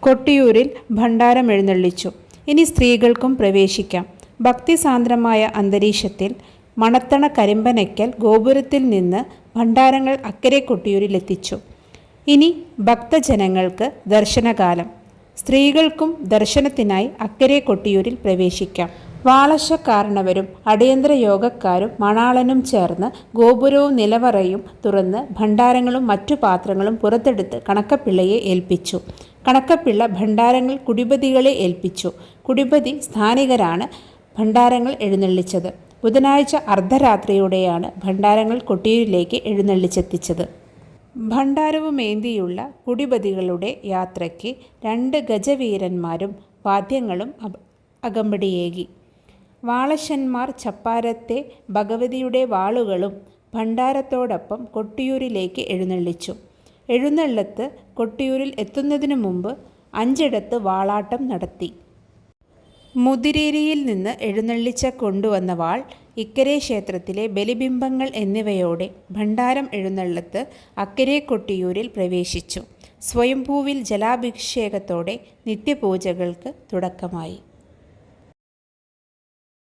കൊട്ടിയൂരിൽ ഭണ്ഡാരം എഴുന്നള്ളിച്ചു. ഇനി സ്ത്രീകൾക്കും പ്രവേശിക്കാം. ഭക്തിസാന്ദ്രമായ അന്തരീക്ഷത്തിൽ മണത്തണ കരിമ്പനയ്ക്കൽ ഗോപുരത്തിൽ നിന്ന് ഭണ്ഡാരങ്ങൾ അക്കരെ കൊട്ടിയൂരിലെത്തിച്ചു. ഇനി ഭക്തജനങ്ങൾക്ക് ദർശനകാലം. സ്ത്രീകൾക്കും ദർശനത്തിനായി അക്കരെ കൊട്ടിയൂരിൽ പ്രവേശിക്കാം. വാളശക്കാരണവരും അടിയന്തര യോഗക്കാരും മണാളനും ചേർന്ന് ഗോപുരവും നിലവറയും തുറന്ന് ഭണ്ഡാരങ്ങളും മറ്റു പാത്രങ്ങളും പുറത്തെടുത്ത് കണക്കപ്പിള്ളയെ ഏൽപ്പിച്ചു. കണക്കപ്പിള്ള ഭണ്ഡാരങ്ങൾ കുടിപതികളെ ഏൽപ്പിച്ചു. കുടിപതി സ്ഥാനികരാണ് ഭണ്ഡാരങ്ങൾ എഴുന്നള്ളിച്ചത്. ബുധനാഴ്ച അർദ്ധരാത്രിയോടെയാണ് ഭണ്ഡാരങ്ങൾ കൊട്ടിയൂരിലേക്ക് എഴുന്നള്ളിച്ചെത്തിച്ചത്. ഭണ്ഡാരവുമേന്തിയുള്ള കുടിപതികളുടെ യാത്രയ്ക്ക് 2 ഗജവീരന്മാരും വാദ്യങ്ങളും അകമ്പടിയേകി. വാളശന്മാർ ചപ്പാരത്തെ ഭഗവതിയുടെ വാളുകളും ഭണ്ഡാരത്തോടൊപ്പം കൊട്ടിയൂരിലേക്ക് എഴുന്നള്ളിച്ചു. എഴുന്നള്ളത്ത് കൊട്ടിയൂരിൽ എത്തുന്നതിനു മുമ്പ് 5 ഇടത്ത് വാളാട്ടം നടത്തി. മുതിരേരിയിൽ നിന്ന് എഴുന്നള്ളിച്ച കൊണ്ടുവന്ന വാൾ, ഇക്കരെ ക്ഷേത്രത്തിലെ ബലിബിംബങ്ങൾ എന്നിവയോടെ ഭണ്ഡാരം എഴുന്നള്ളത്ത് അക്കരെ കൊട്ടിയൂരിൽ പ്രവേശിച്ചു. സ്വയംഭൂവിൽ ജലാഭിഷേകത്തോടെ നിത്യപൂജകൾക്ക് തുടക്കമായി.